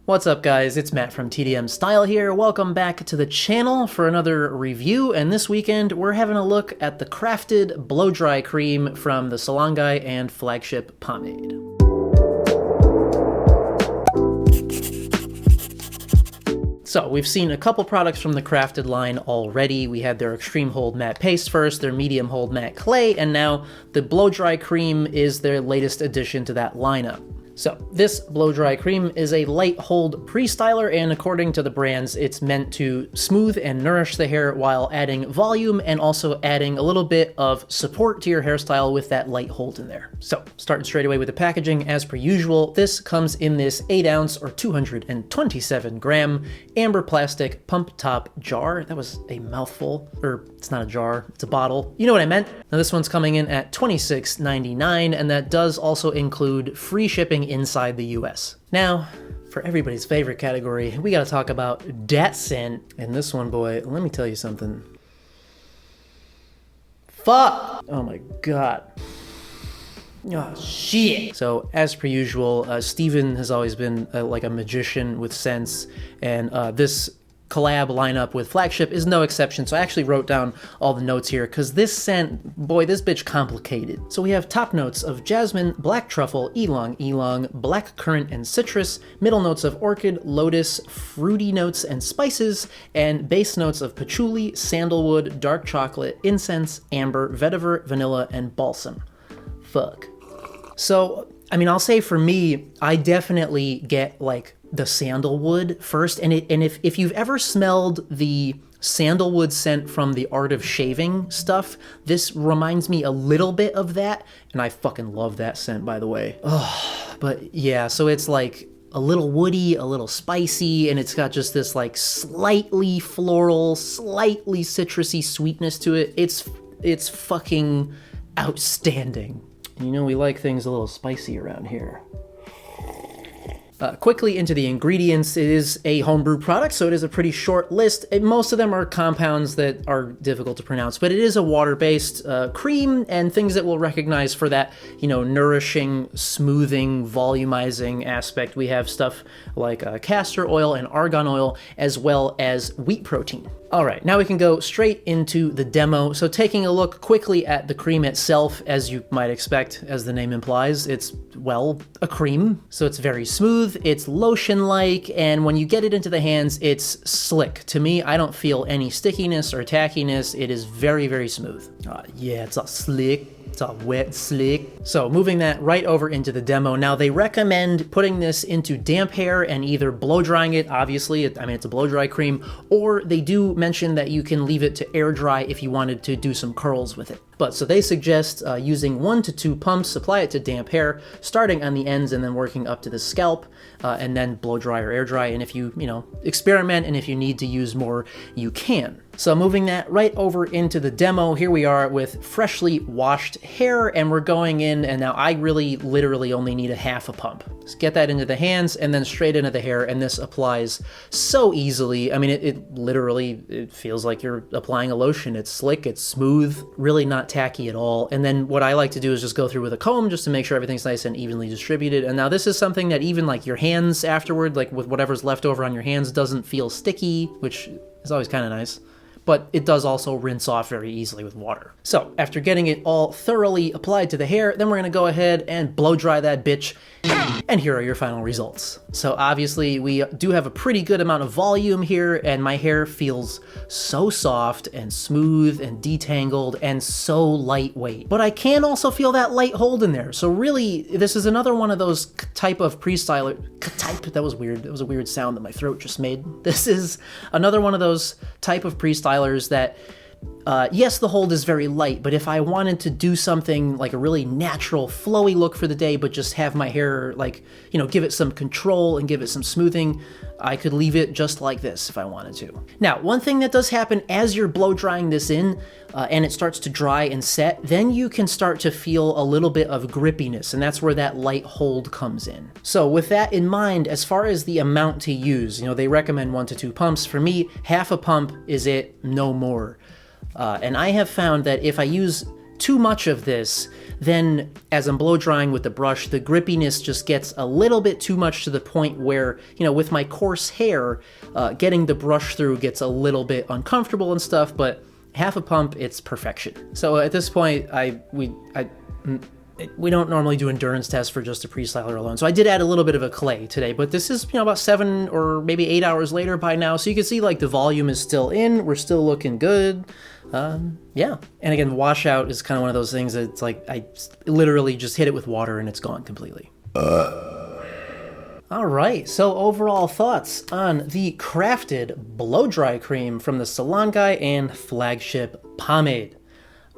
What's up guys, it's Matt from TDM Style here. Welcome back to the channel for another review, and this weekend we're having a look at the crafted blow dry cream from TheSalonGuy and Flagship Pomade. So we've seen a couple products from the crafted line already. We had their extreme hold matte paste first, their medium hold matte clay, and now the blow dry cream is their latest addition to that lineup. So this blow dry cream is a light hold pre-styler, and according to the brands, it's meant to smooth and nourish the hair while adding volume and also adding a little bit of support to your hairstyle with that light hold in there. So starting straight away with the packaging, as per usual, this comes in this 8 ounce or 227 gram amber plastic pump top jar. That was a mouthful, or it's not a jar, it's a bottle. You know what I meant. Now this one's coming in at $26.99, and that does also include free shipping inside the US. Now, for everybody's favorite category, we gotta talk about dat scent. And this one, boy, let me tell you something. Fuck! Oh my god. Oh, shit. So, as per usual, Steven has always been like a magician with scents, and this collab lineup with Flagship is no exception. So I actually wrote down all the notes here because this scent, boy, this bitch complicated. So we have top notes of jasmine, black truffle, ylang, black currant and citrus, middle notes of orchid, lotus, fruity notes and spices, and base notes of patchouli, sandalwood, dark chocolate, incense, amber, vetiver, vanilla, and balsam. Fuck. So, I mean, I'll say for me, I definitely get like the sandalwood first, and if you've ever smelled the sandalwood scent from the Art of Shaving stuff, this reminds me a little bit of that, and I fucking love that scent, by the way. Oh, but yeah, so it's like a little woody, a little spicy, and it's got just this like slightly floral, slightly citrusy sweetness to it. It's fucking outstanding. You know we like things a little spicy around here. Quickly into the ingredients. It is a homebrew product, so it is a pretty short list. Most of them are compounds that are difficult to pronounce, but it is a water-based cream, and things that we'll recognize for that, you know, nourishing, smoothing, volumizing aspect. We have stuff like castor oil and argan oil, as well as wheat protein. All right, now we can go straight into the demo. So taking a look quickly at the cream itself, as you might expect, as the name implies, it's, well, a cream. So it's very smooth, it's lotion-like, and when you get it into the hands, it's slick. To me, I don't feel any stickiness or tackiness. It is very, very smooth. Yeah, it's all slick. It's all wet, slick. So moving that right over into the demo. Now they recommend putting this into damp hair and either blow drying it, obviously, I mean, it's a blow dry cream, or they do mention that you can leave it to air dry if you wanted to do some curls with it. But so they suggest using 1 to 2 pumps, apply it to damp hair, starting on the ends and then working up to the scalp, and then blow dry or air dry. And if you know, experiment, and if you need to use more, you can. So moving that right over into the demo, here we are with freshly washed hair, and we're going in, and now I really literally only need a half a pump. Just get that into the hands and then straight into the hair, and this applies so easily. I mean, it literally feels like you're applying a lotion. It's slick, it's smooth, really not tacky at all. And then what I like to do is just go through with a comb just to make sure everything's nice and evenly distributed. And now this is something that even like your hands afterward, like with whatever's left over on your hands, doesn't feel sticky, which is always kind of nice. But it does also rinse off very easily with water. So after getting it all thoroughly applied to the hair, then we're gonna go ahead and blow dry that bitch. And here are your final results. So obviously we do have a pretty good amount of volume here, and my hair feels so soft and smooth and detangled and so lightweight. But I can also feel that light hold in there. So really, this is another one of those type of pre-styler, that was weird. That was a weird sound that my throat just made. This is another one of those type of pre-stylers that yes, the hold is very light, but if I wanted to do something like a really natural, flowy look for the day, but just have my hair, like, you know, give it some control and give it some smoothing, I could leave it just like this if I wanted to. Now, one thing that does happen as you're blow drying this in, and it starts to dry and set, then you can start to feel a little bit of grippiness, and that's where that light hold comes in. So with that in mind, as far as the amount to use, you know, they recommend 1 to 2 pumps. For me, half a pump is it, no more. And I have found that if I use too much of this, then as I'm blow drying with the brush, the grippiness just gets a little bit too much to the point where, you know, with my coarse hair, getting the brush through gets a little bit uncomfortable and stuff, but half a pump, it's perfection. So at this point, we don't normally do endurance tests for just a pre-styler alone. So I did add a little bit of a clay today, but this is, you know, about 7 or maybe 8 hours later by now. So you can see like the volume is still in, we're still looking good. Yeah. And again, washout is kind of one of those things that it's like, I literally just hit it with water and it's gone completely. All right, so overall thoughts on the crafted blow dry cream from the TheSalonGuy and Flagship Pomade.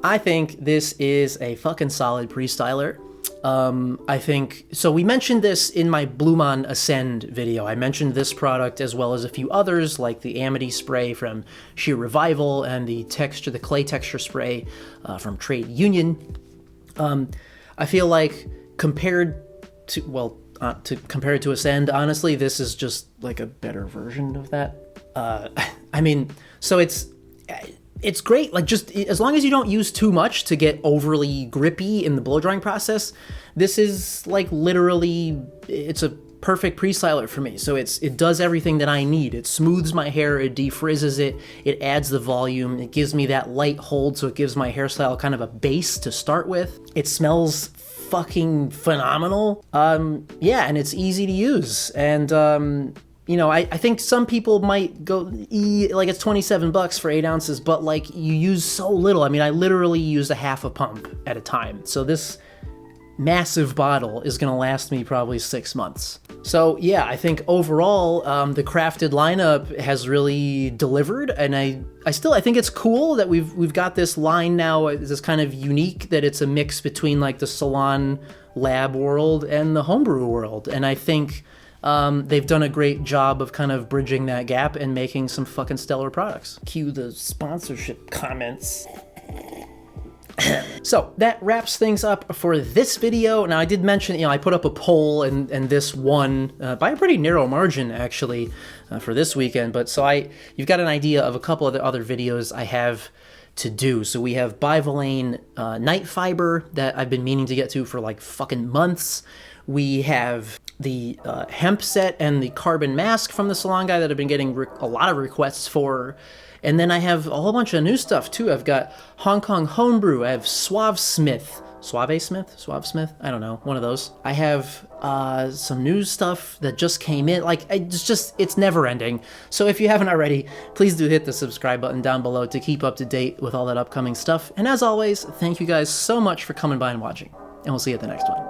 I think this is a fucking solid pre-styler. I think, so we mentioned this in my Blumon Ascend video. I mentioned this product as well as a few others like the Amity spray from Sheer Revival and the clay texture spray from Trade Union. I feel like compared to Ascend, honestly, this is just like a better version of that. I mean, so it's great, like just as long as you don't use too much to get overly grippy in the blow drying process, this is like literally, it's a perfect pre-styler for me. So it does everything that I need. It smooths my hair, it defrizzes it, it adds the volume, it gives me that light hold, so it gives my hairstyle kind of a base to start with. It smells fucking phenomenal. Yeah, and it's easy to use. And you know, I think some people might go, like it's $27 for 8 ounces, but like you use so little. I mean, I literally used a half a pump at a time. So this massive bottle is gonna last me probably 6 months. So yeah, I think overall, the crafted lineup has really delivered, and I think it's cool that we've got this line now. It's kind of unique that it's a mix between like the salon lab world and the homebrew world, and I think they've done a great job of kind of bridging that gap and making some fucking stellar products. Cue the sponsorship comments. So that wraps things up for this video. Now I did mention, you know, I put up a poll and this won by a pretty narrow margin actually for this weekend. But so you've got an idea of a couple of the other videos I have to do. So we have Bivolane Night Fiber that I've been meaning to get to for like fucking months. We have the hemp set and the carbon mask from the TheSalonGuy that I've been getting a lot of requests for. And then I have a whole bunch of new stuff too. I've got Hong Kong Homebrew. I have Suave Smith. I don't know, one of those. I have some new stuff that just came in. Like, it's never ending. So if you haven't already, please do hit the subscribe button down below to keep up to date with all that upcoming stuff. And as always, thank you guys so much for coming by and watching. And we'll see you at the next one.